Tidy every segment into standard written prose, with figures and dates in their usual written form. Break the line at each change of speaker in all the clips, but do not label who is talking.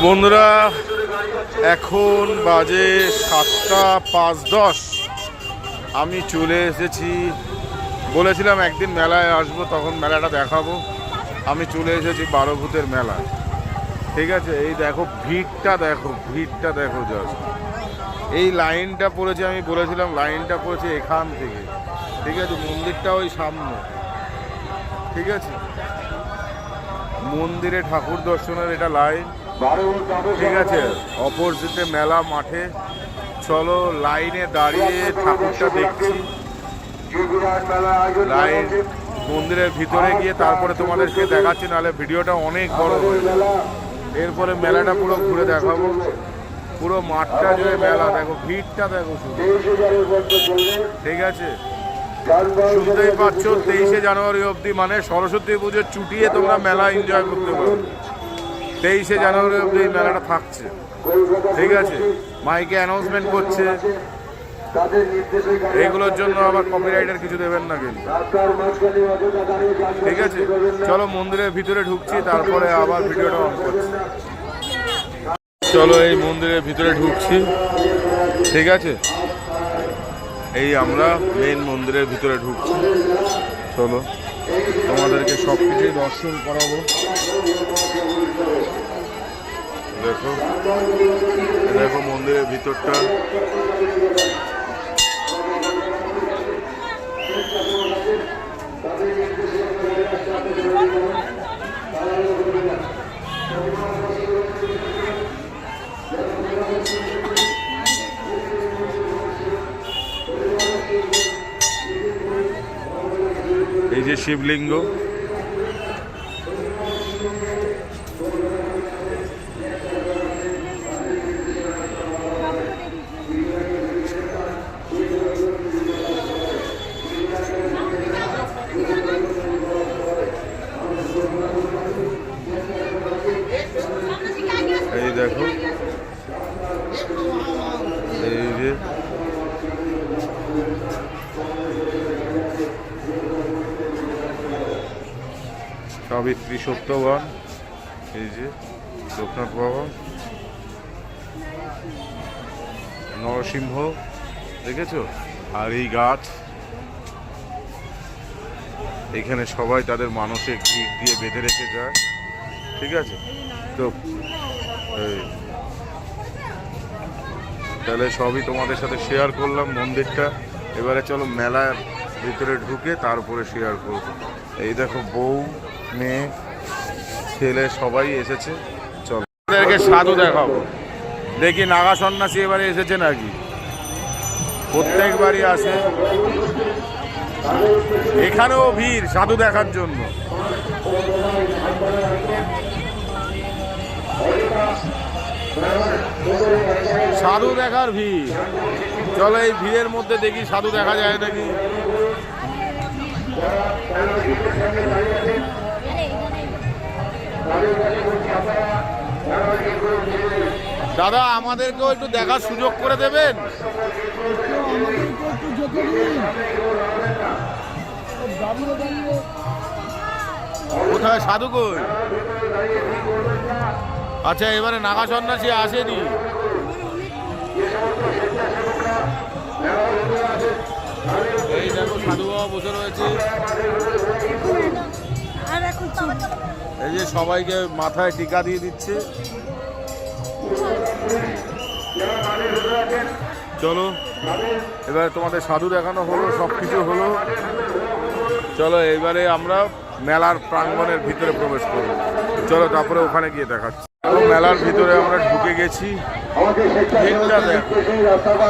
বন্ধুরা এখন বাজে 7টা 5:10। আমি চলে এসেছি, বলেছিলাম একদিন মেলায় আসবো, তখন মেলাটা দেখাবো। আমি চলে এসেছি বারোভূতের মেলায়। ঠিক আছে, এই দেখো ভিড়টা, ভিড়টা দেখো জাস্ট। এই লাইনটা পড়েছে, আমি বলেছিলাম লাইনটা পড়েছে এখান থেকে। ঠিক আছে, মন্দিরটা ওই সামনে। ঠিক আছে, মন্দিরে ঠাকুর দর্শনের এটা লাইন। ঠিক আছে, অপোজিটে মেলা মাঠে। চলো লাইনে দাঁড়িয়ে ঠাকুরটা দেখছি। লাইন মন্দিরের ভিতরে গিয়ে তারপরে তোমাদেরকে দেখাচ্ছি, নাহলে ভিডিওটা অনেক বড় হয়ে যাবে। এরপরে মেলাটা পুরো ঘুরে দেখাবো। পুরো মাঠটা জুড়ে মেলা, দেখো ভিড়টা দেখো শুধু। ঠিক আছে, শুনতেই পাচ্ছ 23শে জানুয়ারি অবধি, মানে সরস্বতী পুজোর ছুটিয়ে তোমরা মেলা এনজয় করতে পারো। 23শে জানুয়ারি অবধি এই মেলাটা থাকছে। ঠিক আছে, মাইকে অ্যানাউন্সমেন্ট করছে, এগুলোর জন্য আবার কপিরাইটার কিছু দেবেন না কিন্তু। ঠিক আছে, চলো মন্দিরের ভিতরে ঢুকছি, তারপরে আবার ভিডিওটা অন করছি। চলো এই মন্দিরের ভিতরে ঢুকছি। ঠিক আছে, এই আমরা মেন মন্দিরের ভিতরে ঢুকছি। চলো তোমাদেরকে সব কিছুই দর্শন করাবো। দেখো দেখো মন্দিরের ভিতরটা। এই যে শিবলিঙ্গ, এই দেখো, এই যে সাবিত্রী সত্যবান, এই যে লোকনাথ বাবা, নরসিংহ দেখেছো, আর এই গাছ। এখানে সবাই তাদের মানসিক গিট দিয়ে বেঁধে রেখে যায়। ঠিক আছে, তো তাহলে সবই তোমাদের সাথে শেয়ার করলাম মন্দিরটা। এবারে চলো মেলার ভিতরে ঢুকে তারপরে শেয়ার করব। এই দেখো বউ মেয়ে ছেলে সবাই এসেছে। চলো তাদেরকে সাধু দেখাবো, দেখি নাগা সন্ন্যাসী এবারে এসেছে নাকি। প্রত্যেকবারই আসে, এখানেও ভিড় সাধু দেখার জন্য। সাধু দেখার ভিড়। চলো এই ভিড়ের মধ্যে দেখি সাধু দেখা যায় নাকি। দাদা আমাদেরকেও একটু দেখার সুযোগ করে দেবেন। কোথায় সাধু কই? আচ্ছা, এবারে নাগা সন্ন্যাসী আসেনি। এই দেখো সাধু বাবা বসে রয়েছে। এই যে সবাইকে মাথায় টিকা দিয়ে দিচ্ছে। চলো এবারে তোমাদের সাধু দেখানো হলো, সব কিছু হলো। চলো এবারে আমরা মেলার প্রাঙ্গণের ভিতরে প্রবেশ করবো। চলো তারপরে ওখানে গিয়ে দেখাচ্ছি। মেলার ভিতরে আমরা ঢুকে গেছি।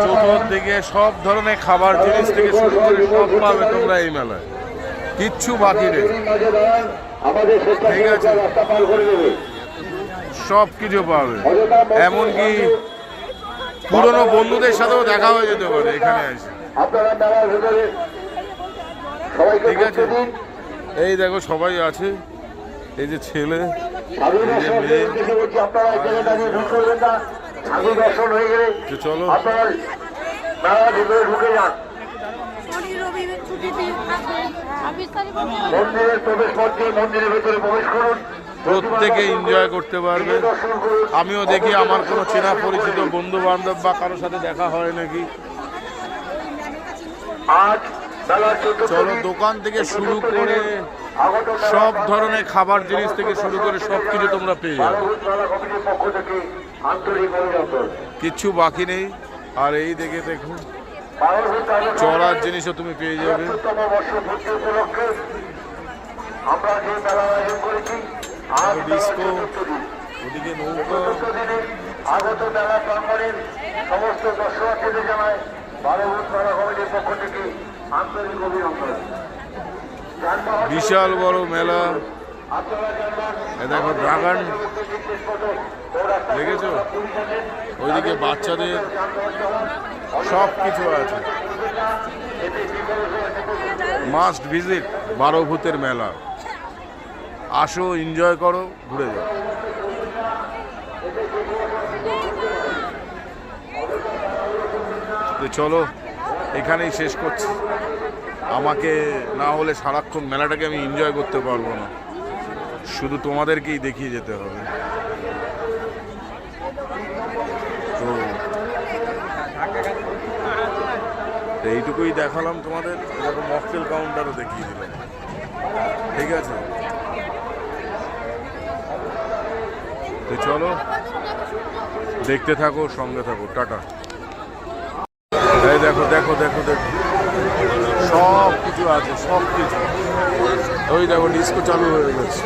চতুর্দিকে সব ধরনের খাবার জিনিস থেকে শুরু করে সব পাবে তোমরা এই মেলায়, কিচ্ছু বাকি নেই। ঠিক আছে, সব কিছু পাবে, এমনকি পুরনো বন্ধুদের সাথেও দেখা হয়ে যেতে পারে এখানে এসে। ঠিক আছে, এই দেখো সবাই আছে, এই যে ছেলে, এই যে মেয়ে। চলো
মন্দিরের প্রবেশ পথ দিয়ে মন্দিরের ভেতরে প্রবেশ করুন।
প্রত্যেকে এনজয় করতে পারবে। আমিও দেখি আমার কোনো চেনা পরিচিত বন্ধু বান্ধব বা কারোর সাথে দেখা হয় নাকি। চলো, দোকান থেকে শুরু করে সব ধরনের খাবার জিনিস থেকে শুরু করে সব কিছু তোমরা পেয়ে যাবে, কিচ্ছু বাকি নেই। আর এই দেখে দেখুন, চড়ার জিনিসও তুমি পেয়ে যাবে। ডিস্কো, ওদিকে নৌকা।
আগত মেলা প্রাঙ্গণের সমস্ত দর্শনার্থীদের জানায় বারোভূত মেলা কমিটির পক্ষ থেকে আন্তরিক অভিনন্দন।
বিশাল বড় মেলা। দেখো ড্রাগন দেখেছো, ওইদিকে বাচ্চাদের সব কিছু আছে। মাস্ট ভিজিট বারোভূতের মেলা। আসো, এনজয় করো, ঘুরে যাও। তো চলো, এখানেই শেষ করছি। আমাকে না হলে সারাক্ষণ মেলাটাকে আমি এনজয় করতে পারবো না, শুধু তোমাদেরকেই দেখিয়ে যেতে হবে। তো এইটুকুই দেখালাম তোমাদের। এরকম মকটেল কাউন্টারও দেখিয়ে দিলাম, ঠিক আছে? তো চলো, দেখতে থাকো, সঙ্গে থাকো। টাটা। এই দেখো দেখো দেখো দেখো, সব কিছু আছে, সব কিছু। ওই দেখো ডিস্কো চালু হয়ে গেছে।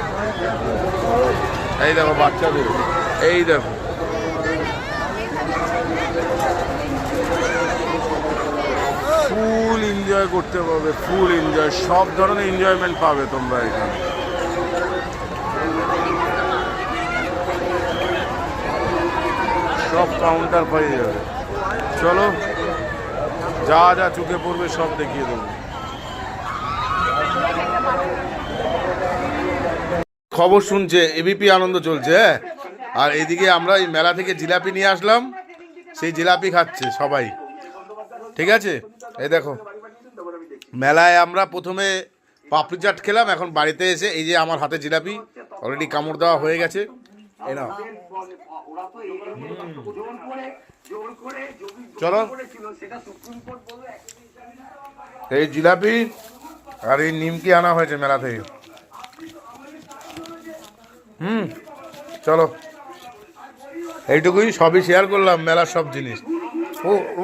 এই দেখো বাচ্চাদের, এই দেখো ফুল এনজয় করতে পারবে, ফুল এনজয়, সব ধরনের এনজয়মেন্ট পাবে তোমরা এখানে। সব কাউন্টার পেয়ে যাবে। চলো, যা যা চোখে পড়বে সব দেখিয়ে দেবো। খবর শুনছে, এবিপি আনন্দ চলছে। হ্যাঁ, আর এইদিকে আমরা এই মেলা থেকে জিলাপি নিয়ে আসলাম, সেই জিলাপি খাচ্ছে সবাই, ঠিক আছে? এই দেখো, মেলায় আমরা প্রথমে পাপড়ি চাট খেলাম, এখন বাড়িতে এসে এই যে আমার হাতে জিলাপি অলরেডি কামড় দেওয়া হয়ে গেছে। এই না, চলো, এই জিলাপি আর এই নিমকি আনা হয়েছে মেলা থেকে। চলো, এইটুকুই, সবই শেয়ার করলাম, মেলার সব জিনিস।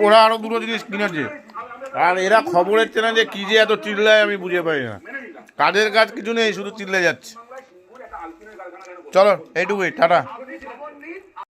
ওরা আরো দুটো জিনিস কিনেছে, আর এরা খবরের চ্যানেলে কি যে এত চিল্লায় আমি বুঝে পাই না। কাজের কাজ কিছু নেই, শুধু চিল্লে যাচ্ছে। চলো, এইটুকুই, টাটা।